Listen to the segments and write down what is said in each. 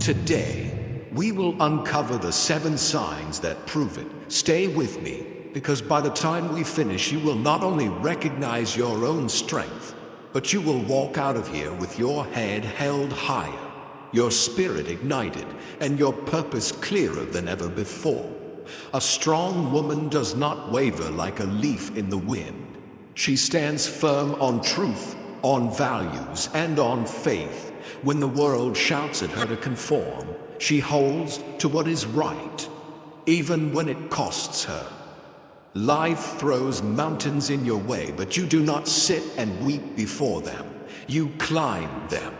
Today, we will uncover the 7 signs that prove it. Stay with me, because by the time we finish, you will not only recognize your own strength, but you will walk out of here with your head held higher, your spirit ignited, and your purpose clearer than ever before. A strong woman does not waver like a leaf in the wind. She stands firm on truth, on values, and on faith. When the world shouts at her to conform, she holds to what is right, even when it costs her. Life throws mountains in your way, but you do not sit and weep before them. You climb them.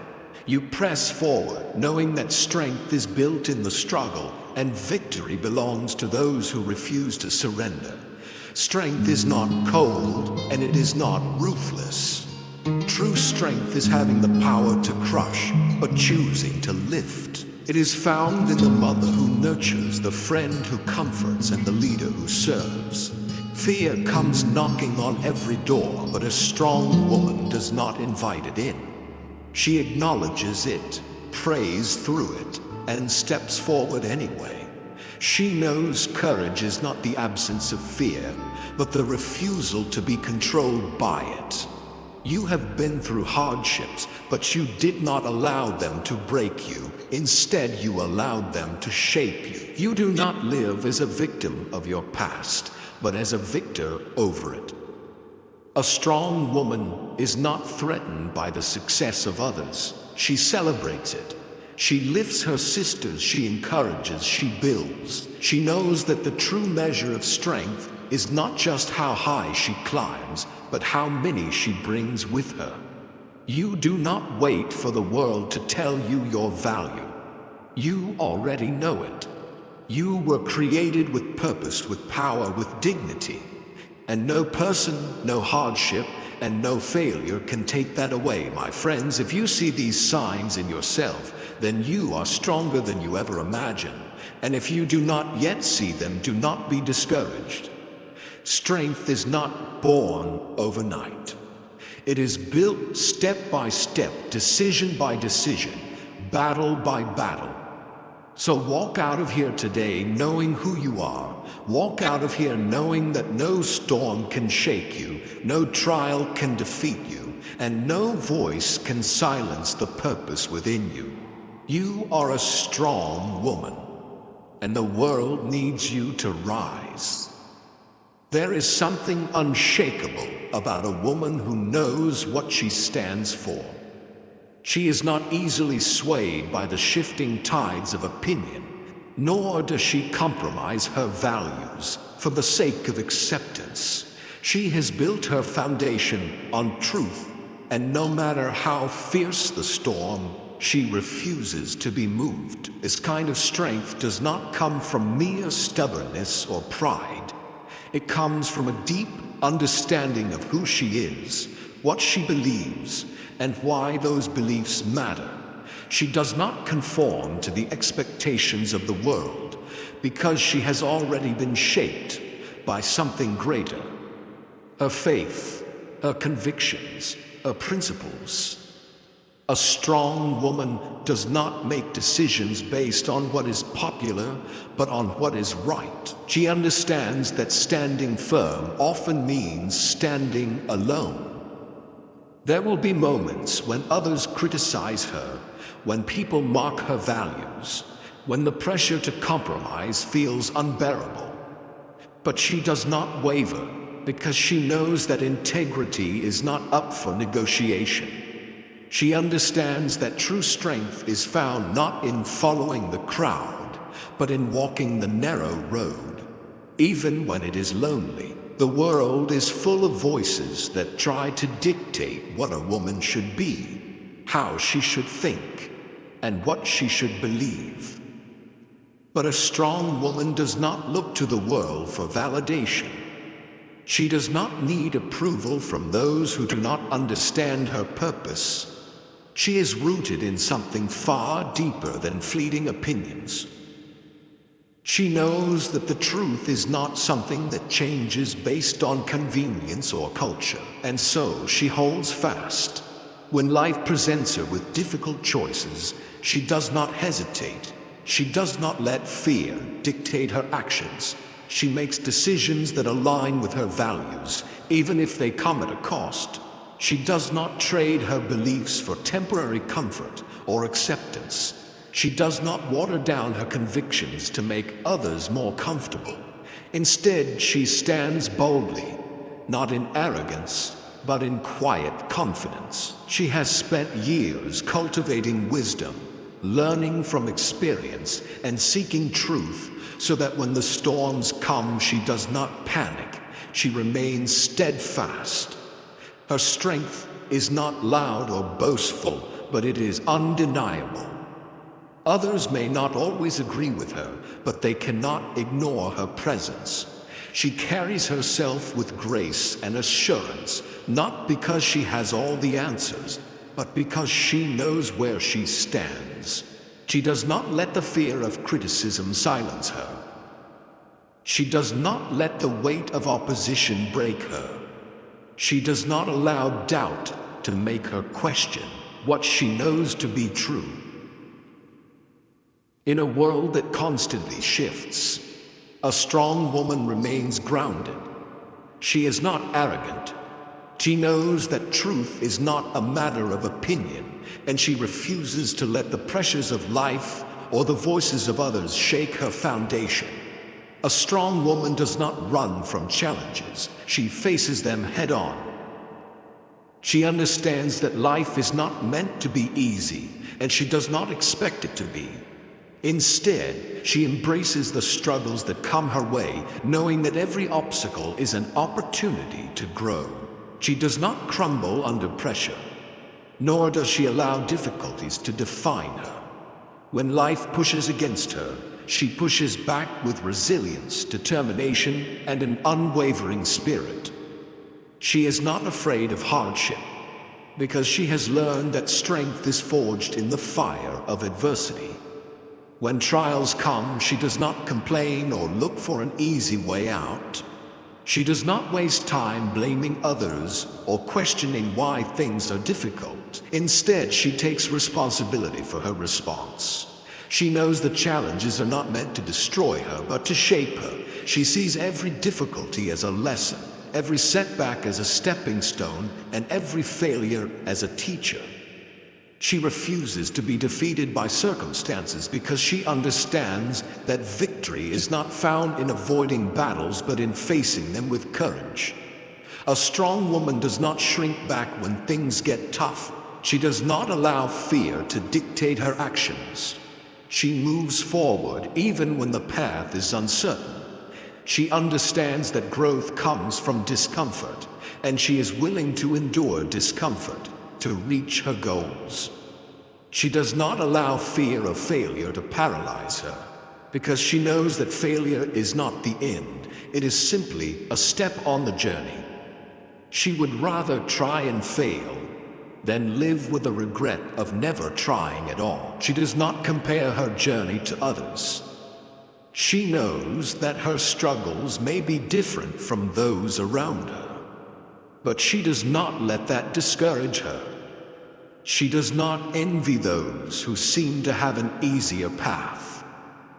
You press forward, knowing that strength is built in the struggle, and victory belongs to those who refuse to surrender. Strength is not cold, and it is not ruthless. True strength is having the power to crush, but choosing to lift. It is found in the mother who nurtures, the friend who comforts, and the leader who serves. Fear comes knocking on every door, but a strong woman does not invite it in. She acknowledges it, prays through it, and steps forward anyway. She knows courage is not the absence of fear, but the refusal to be controlled by it. You have been through hardships, but you did not allow them to break you. Instead, you allowed them to shape you. You do not live as a victim of your past, but as a victor over it. A strong woman is not threatened by the success of others. She celebrates it. She lifts her sisters, she encourages, she builds. She knows that the true measure of strength is not just how high she climbs, but how many she brings with her. You do not wait for the world to tell you your value. You already know it. You were created with purpose, with power, with dignity. And no person, no hardship, and no failure can take that away, my friends. If you see these signs in yourself, then you are stronger than you ever imagined. And if you do not yet see them, do not be discouraged. Strength is not born overnight. It is built step by step, decision by decision, battle by battle. So walk out of here today knowing who you are. Walk out of here knowing that no storm can shake you, no trial can defeat you, and no voice can silence the purpose within you. You are a strong woman, and the world needs you to rise. There is something unshakable about a woman who knows what she stands for. She is not easily swayed by the shifting tides of opinion, nor does she compromise her values for the sake of acceptance. She has built her foundation on truth, and no matter how fierce the storm, she refuses to be moved. This kind of strength does not come from mere stubbornness or pride. It comes from a deep understanding of who she is, what she believes, and why those beliefs matter. She does not conform to the expectations of the world because she has already been shaped by something greater. Her faith, her convictions, her principles. A strong woman does not make decisions based on what is popular, but on what is right. She understands that standing firm often means standing alone. There will be moments when others criticize her, when people mock her values, when the pressure to compromise feels unbearable. But she does not waver because she knows that integrity is not up for negotiation. She understands that true strength is found not in following the crowd, but in walking the narrow road, even when it is lonely. The world is full of voices that try to dictate what a woman should be, how she should think, and what she should believe. But a strong woman does not look to the world for validation. She does not need approval from those who do not understand her purpose. She is rooted in something far deeper than fleeting opinions. She knows that the truth is not something that changes based on convenience or culture, and so she holds fast. When life presents her with difficult choices, She does not hesitate. She does not let fear dictate her actions. She makes decisions that align with her values, even if they come at a cost. She does not trade her beliefs for temporary comfort or acceptance. She does not water down her convictions to make others more comfortable. Instead, she stands boldly, not in arrogance, but in quiet confidence. She has spent years cultivating wisdom, learning from experience, and seeking truth, so that when the storms come, she does not panic. She remains steadfast. Her strength is not loud or boastful, but it is undeniable. Others may not always agree with her, but they cannot ignore her presence. She carries herself with grace and assurance, not because she has all the answers, but because she knows where she stands. She does not let the fear of criticism silence her. She does not let the weight of opposition break her. She does not allow doubt to make her question what she knows to be true. In a world that constantly shifts, a strong woman remains grounded. She is not arrogant. She knows that truth is not a matter of opinion, and she refuses to let the pressures of life or the voices of others shake her foundation. A strong woman does not run from challenges. She faces them head-on. She understands that life is not meant to be easy, and she does not expect it to be. Instead, she embraces the struggles that come her way, knowing that every obstacle is an opportunity to grow. She does not crumble under pressure, nor does she allow difficulties to define her. When life pushes against her, she pushes back with resilience, determination, and an unwavering spirit. She is not afraid of hardship, because she has learned that strength is forged in the fire of adversity. When trials come, she does not complain or look for an easy way out. She does not waste time blaming others or questioning why things are difficult. Instead, she takes responsibility for her response. She knows the challenges are not meant to destroy her, but to shape her. She sees every difficulty as a lesson, every setback as a stepping stone, and every failure as a teacher. She refuses to be defeated by circumstances because she understands that victory is not found in avoiding battles but in facing them with courage. A strong woman does not shrink back when things get tough. She does not allow fear to dictate her actions. She moves forward even when the path is uncertain. She understands that growth comes from discomfort, and she is willing to endure discomfort to reach her goals. She does not allow fear of failure to paralyze her, because she knows that failure is not the end. It is simply a step on the journey. She would rather try and fail than live with the regret of never trying at all. She does not compare her journey to others. She knows that her struggles may be different from those around her, but she does not let that discourage her. She does not envy those who seem to have an easier path,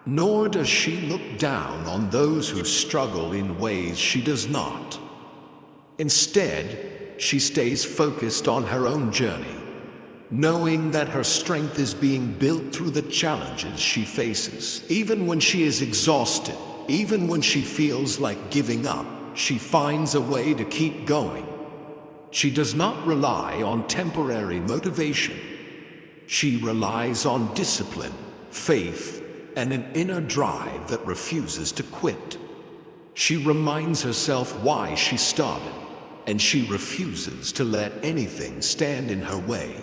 nor does she look down on those who struggle in ways she does not. Instead, she stays focused on her own journey, knowing that her strength is being built through the challenges she faces. Even when she is exhausted, even when she feels like giving up, she finds a way to keep going. She does not rely on temporary motivation. She relies on discipline, faith, and an inner drive that refuses to quit. She reminds herself why she started, and she refuses to let anything stand in her way.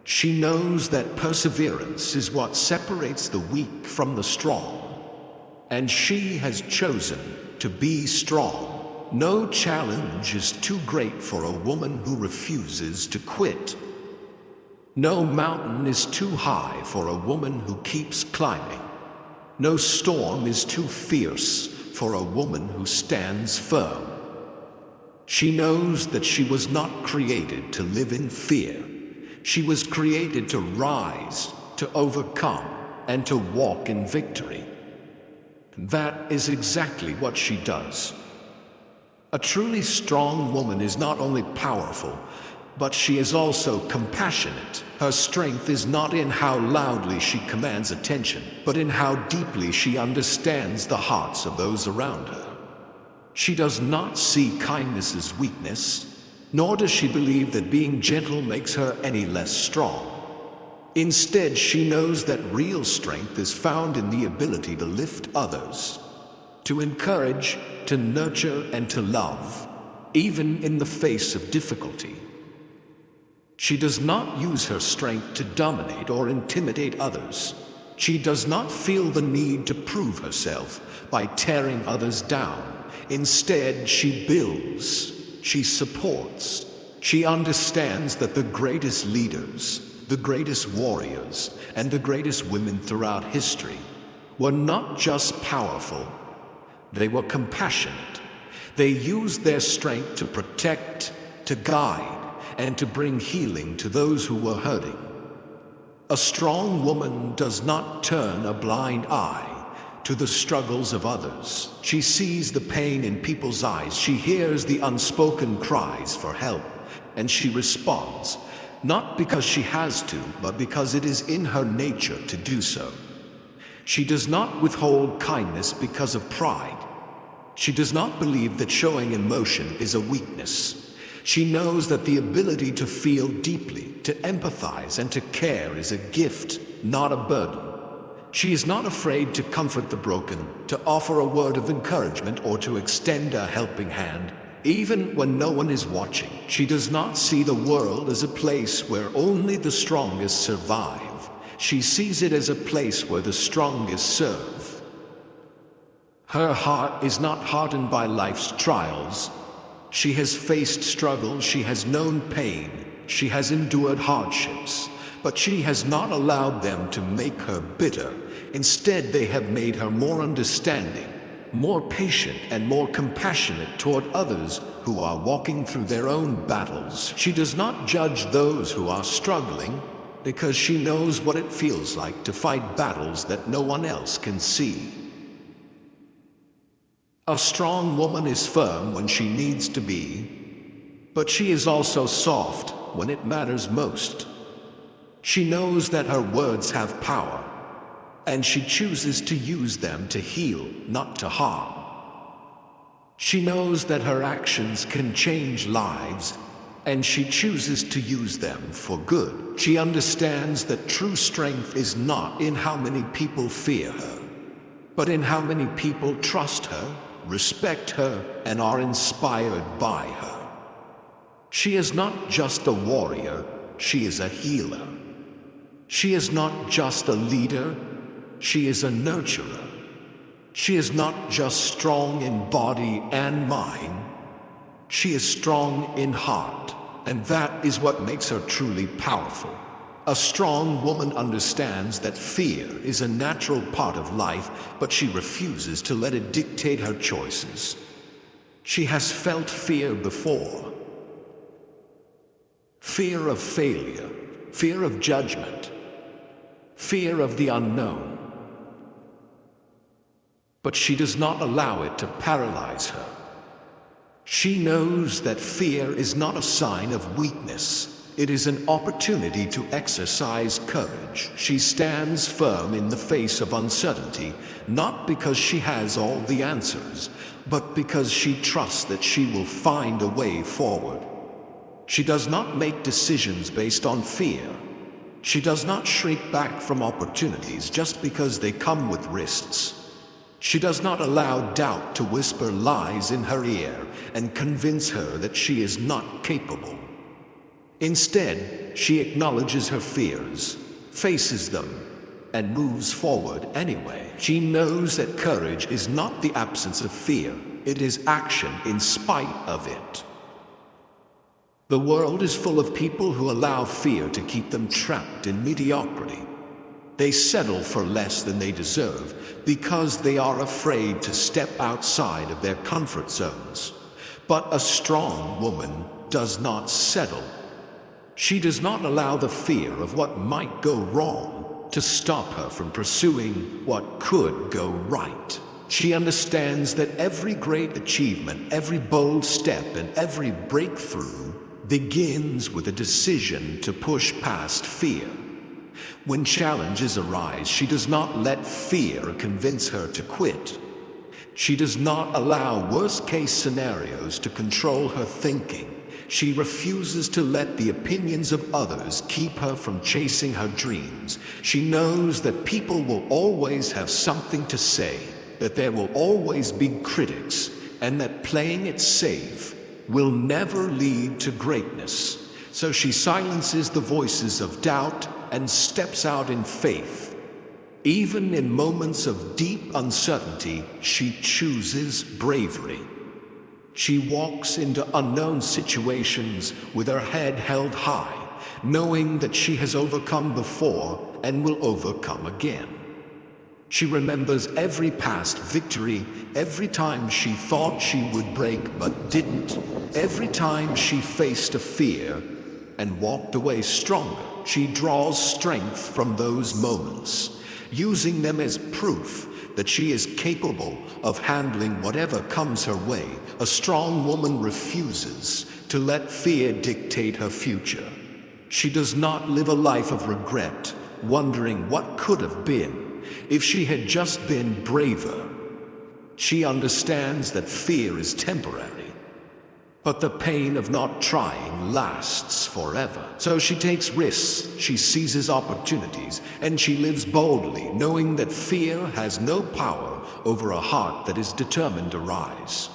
She knows that perseverance is what separates the weak from the strong, and she has chosen to be strong. No challenge is too great for a woman who refuses to quit. No mountain is too high for a woman who keeps climbing. No storm is too fierce for a woman who stands firm. She knows that she was not created to live in fear. She was created to rise, to to overcome, and to walk in victory. That is exactly what she does. A truly strong woman is not only powerful, but she is also compassionate. Her strength is not in how loudly she commands attention, but in how deeply she understands the hearts of those around her. She does not see kindness as weakness, nor does she believe that being gentle makes her any less strong. Instead, she knows that real strength is found in the ability to lift others, to encourage, to nurture, and to love, even in the face of difficulty. She does not use her strength to dominate or intimidate others. She does not feel the need to prove herself by tearing others down. Instead, she builds, she supports, she understands that the greatest leaders, the greatest warriors, and the greatest women throughout history were not just powerful, they were compassionate. They used their strength to protect, to guide, and to bring healing to those who were hurting. A strong woman does not turn a blind eye to the struggles of others. She sees the pain in people's eyes. She hears the unspoken cries for help, and she responds, not because she has to, but because it is in her nature to do so. She does not withhold kindness because of pride. She does not believe that showing emotion is a weakness. She knows that the ability to feel deeply, to empathize, and to care is a gift, not a burden. She is not afraid to comfort the broken, to offer a word of encouragement, or to extend a helping hand, even when no one is watching. She does not see the world as a place where only the strongest survive. She sees it as a place where the strongest serve. Her heart is not hardened by life's trials. She has faced struggle, she has known pain, she has endured hardships, but she has not allowed them to make her bitter. Instead, they have made her more understanding, more patient, and more compassionate toward others who are walking through their own battles. She does not judge those who are struggling because she knows what it feels like to fight battles that no one else can see. A strong woman is firm when she needs to be, but she is also soft when it matters most. She knows that her words have power, and she chooses to use them to heal, not to harm. She knows that her actions can change lives, and she chooses to use them for good. She understands that true strength is not in how many people fear her, but in how many people trust her, respect her, and are inspired by her. She is not just a warrior, she is a healer. She is not just a leader, she is a nurturer. She is not just strong in body and mind, she is strong in heart, and that is what makes her truly powerful. A strong woman understands that fear is a natural part of life, but she refuses to let it dictate her choices. She has felt fear before. Fear of failure, fear of judgment, fear of the unknown. But she does not allow it to paralyze her. She knows that fear is not a sign of weakness. It is an opportunity to exercise courage. She stands firm in the face of uncertainty, not because she has all the answers, but because she trusts that she will find a way forward. She does not make decisions based on fear. She does not shrink back from opportunities just because they come with risks. She does not allow doubt to whisper lies in her ear and convince her that she is not capable. Instead, she acknowledges her fears, faces them, and moves forward anyway. She knows that courage is not the absence of fear, it is action in spite of it. The world is full of people who allow fear to keep them trapped in mediocrity. They settle for less than they deserve because they are afraid to step outside of their comfort zones. But a strong woman does not settle. She does not allow the fear of what might go wrong to stop her from pursuing what could go right. She understands that every great achievement, every bold step, and every breakthrough begins with a decision to push past fear. When challenges arise, she does not let fear convince her to quit. She does not allow worst-case scenarios to control her thinking. She refuses to let the opinions of others keep her from chasing her dreams. She knows that people will always have something to say, that there will always be critics, and that playing it safe will never lead to greatness. So she silences the voices of doubt and steps out in faith. Even in moments of deep uncertainty, she chooses bravery. She walks into unknown situations with her head held high, knowing that she has overcome before and will overcome again. She remembers every past victory, every time she thought she would break but didn't, every time she faced a fear and walked away stronger. She draws strength from those moments, using them as proof that she is capable of handling whatever comes her way. A strong woman refuses to let fear dictate her future. She does not live a life of regret, wondering what could have been if she had just been braver. She understands that fear is temporary, but the pain of not trying lasts forever. So she takes risks, she seizes opportunities, and she lives boldly, knowing that fear has no power over a heart that is determined to rise.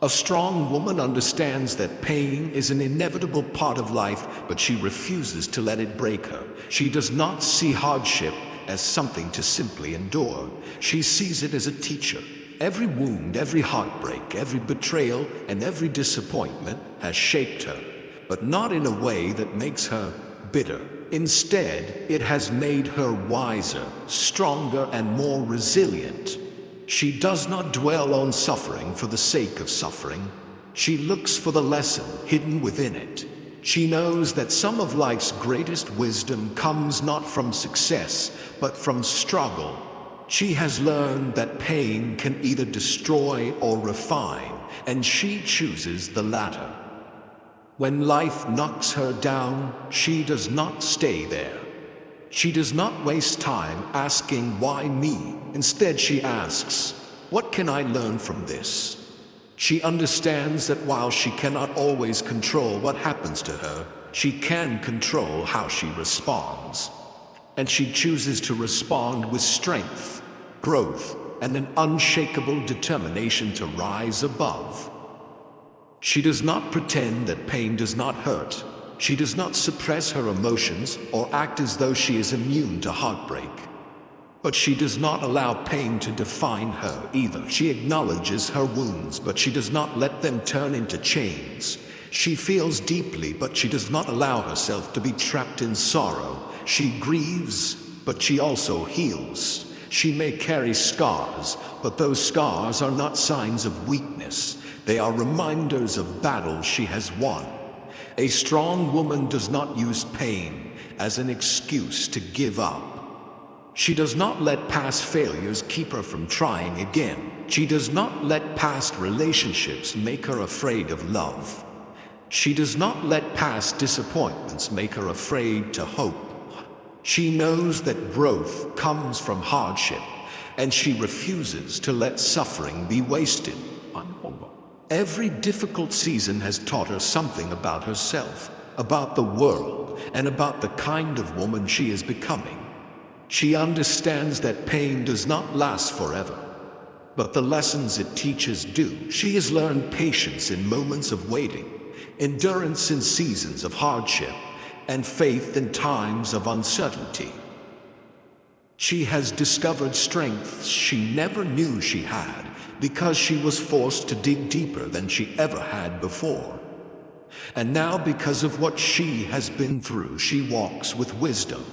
A strong woman understands that pain is an inevitable part of life, but she refuses to let it break her. She does not see hardship as something to simply endure. She sees it as a teacher. Every wound, every heartbreak, every betrayal, and every disappointment has shaped her, but not in a way that makes her bitter. Instead, it has made her wiser, stronger, and more resilient. She does not dwell on suffering for the sake of suffering. She looks for the lesson hidden within it. She knows that some of life's greatest wisdom comes not from success, but from struggle. She has learned that pain can either destroy or refine, and she chooses the latter. When life knocks her down, she does not stay there. She does not waste time asking, "Why me?" Instead, she asks, "What can I learn from this?" She understands that while she cannot always control what happens to her, she can control how she responds. And she chooses to respond with strength, growth, and an unshakable determination to rise above. She does not pretend that pain does not hurt. She does not suppress her emotions or act as though she is immune to heartbreak. But she does not allow pain to define her either. She acknowledges her wounds, but she does not let them turn into chains. She feels deeply, but she does not allow herself to be trapped in sorrow. She grieves, but she also heals. She may carry scars, but those scars are not signs of weakness. They are reminders of battles she has won. A strong woman does not use pain as an excuse to give up. She does not let past failures keep her from trying again. She does not let past relationships make her afraid of love. She does not let past disappointments make her afraid to hope. She knows that growth comes from hardship, and she refuses to let suffering be wasted. Every difficult season has taught her something about herself, about the world, and about the kind of woman she is becoming. She understands that pain does not last forever, but the lessons it teaches do. She has learned patience in moments of waiting, endurance in seasons of hardship, and faith in times of uncertainty. She has discovered strengths she never knew she had because she was forced to dig deeper than she ever had before. And now, because of what she has been through, she walks with wisdom.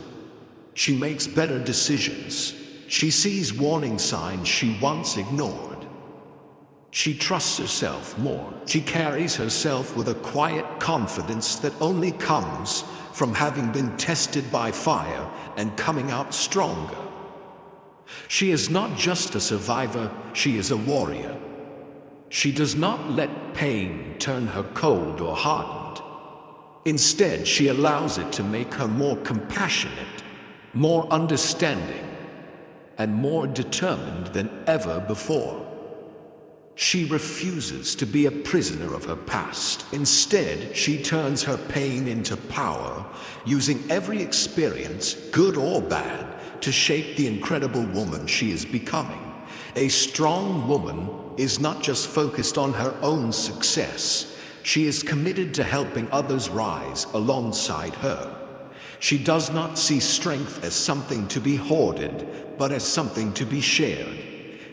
She makes better decisions. She sees warning signs she once ignored. She trusts herself more. She carries herself with a quiet confidence that only comes from having been tested by fire and coming out stronger. She is not just a survivor, she is a warrior. She does not let pain turn her cold or hardened. Instead, she allows it to make her more compassionate, more understanding, and more determined than ever before. She refuses to be a prisoner of her past. Instead, she turns her pain into power, using every experience, good or bad, to shape the incredible woman she is becoming. A strong woman is not just focused on her own success. She is committed to helping others rise alongside her. She does not see strength as something to be hoarded, but as something to be shared.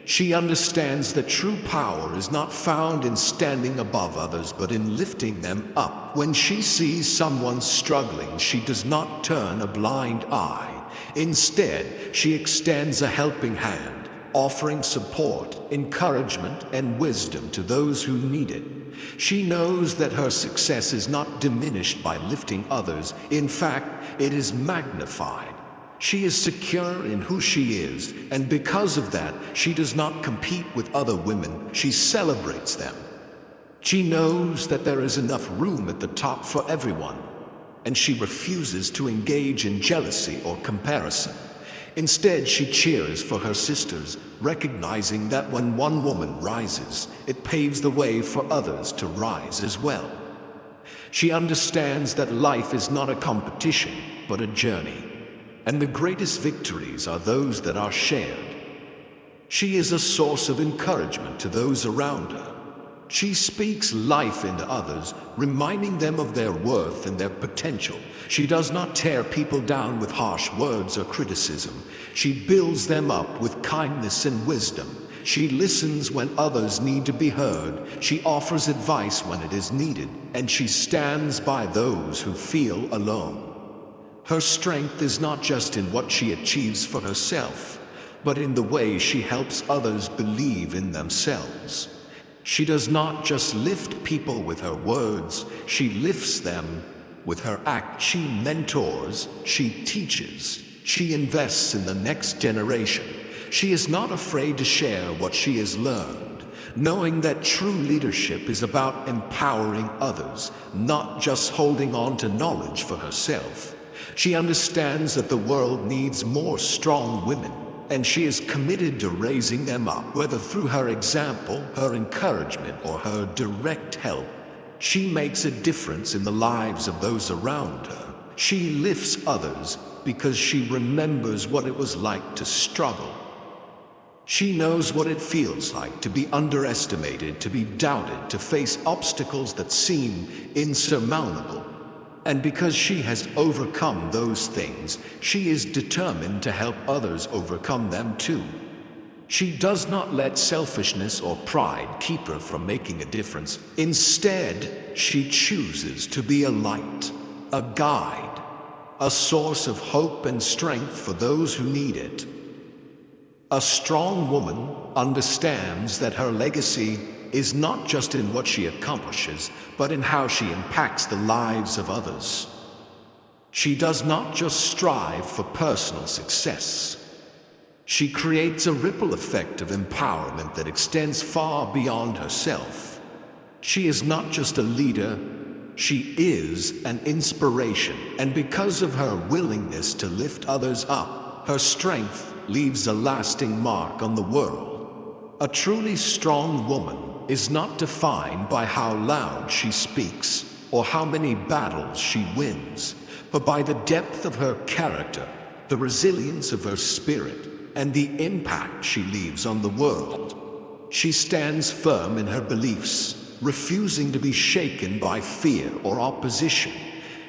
She understands that true power is not found in standing above others, but in lifting them up. When she sees someone struggling, she does not turn a blind eye. Instead, she extends a helping hand, offering support, encouragement, and wisdom to those who need it. She knows that her success is not diminished by lifting others. In fact, it is magnified. She is secure in who she is, and because of that, she does not compete with other women. She celebrates them. She knows that there is enough room at the top for everyone, and she refuses to engage in jealousy or comparison. Instead, she cheers for her sisters, recognizing that when one woman rises, it paves the way for others to rise as well. She understands that life is not a competition, but a journey, and the greatest victories are those that are shared. She is a source of encouragement to those around her. She speaks life into others, reminding them of their worth and their potential. She does not tear people down with harsh words or criticism. She builds them up with kindness and wisdom. She listens when others need to be heard. She offers advice when it is needed, and she stands by those who feel alone. Her strength is not just in what she achieves for herself, but in the way she helps others believe in themselves. She does not just lift people with her words, she lifts them with her act. She mentors, she teaches, she invests in the next generation. She is not afraid to share what she has learned, knowing that true leadership is about empowering others, not just holding on to knowledge for herself. She understands that the world needs more strong women, and she is committed to raising them up, whether through her example, her encouragement, or her direct help. She makes a difference in the lives of those around her. She lifts others because she remembers what it was like to struggle. She knows what it feels like to be underestimated, to be doubted, to face obstacles that seem insurmountable. And because she has overcome those things, she is determined to help others overcome them too. She does not let selfishness or pride keep her from making a difference. Instead, she chooses to be a light, a guide, a source of hope and strength for those who need it. A strong woman understands that her legacy is not just in what she accomplishes, but in how she impacts the lives of others. She does not just strive for personal success. She creates a ripple effect of empowerment that extends far beyond herself. She is not just a leader, she is an inspiration, and because of her willingness to lift others up, her strength leaves a lasting mark on the world. A truly strong woman is not defined by how loud she speaks or how many battles she wins, but by the depth of her character, the resilience of her spirit, and the impact she leaves on the world. She stands firm in her beliefs, refusing to be shaken by fear or opposition.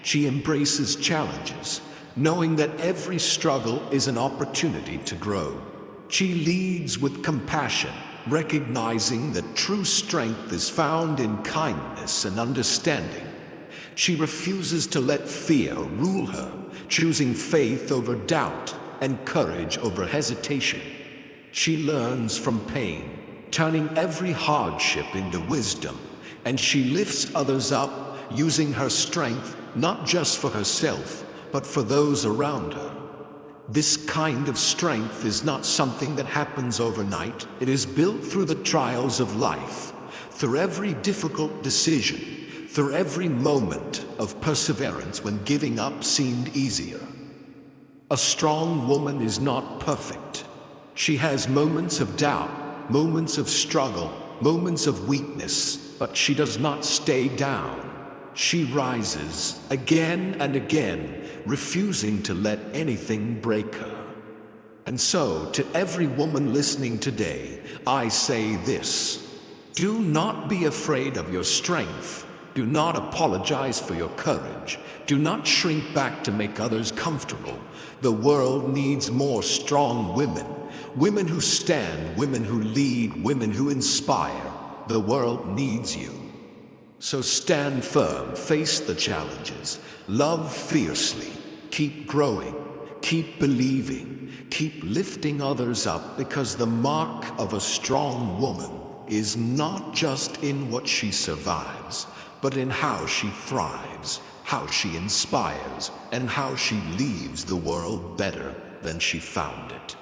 She embraces challenges, knowing that every struggle is an opportunity to grow. She leads with compassion, recognizing that true strength is found in kindness and understanding. She refuses to let fear rule her, choosing faith over doubt and courage over hesitation. She learns from pain, turning every hardship into wisdom, and she lifts others up, using her strength not just for herself, but for those around her. This kind of strength is not something that happens overnight. It is built through the trials of life, through every difficult decision, through every moment of perseverance when giving up seemed easier. A strong woman is not perfect. She has moments of doubt, moments of struggle, moments of weakness, but she does not stay down. She rises again and again, refusing to let anything break her. And so, to every woman listening today, I say this: do not be afraid of your strength. Do not apologize for your courage. Do not shrink back to make others comfortable. The world needs more strong women. Women who stand, women who lead, women who inspire. The world needs you. So stand firm, face the challenges, love fiercely, keep growing, keep believing, keep lifting others up, because the mark of a strong woman is not just in what she survives, but in how she thrives, how she inspires, and how she leaves the world better than she found it.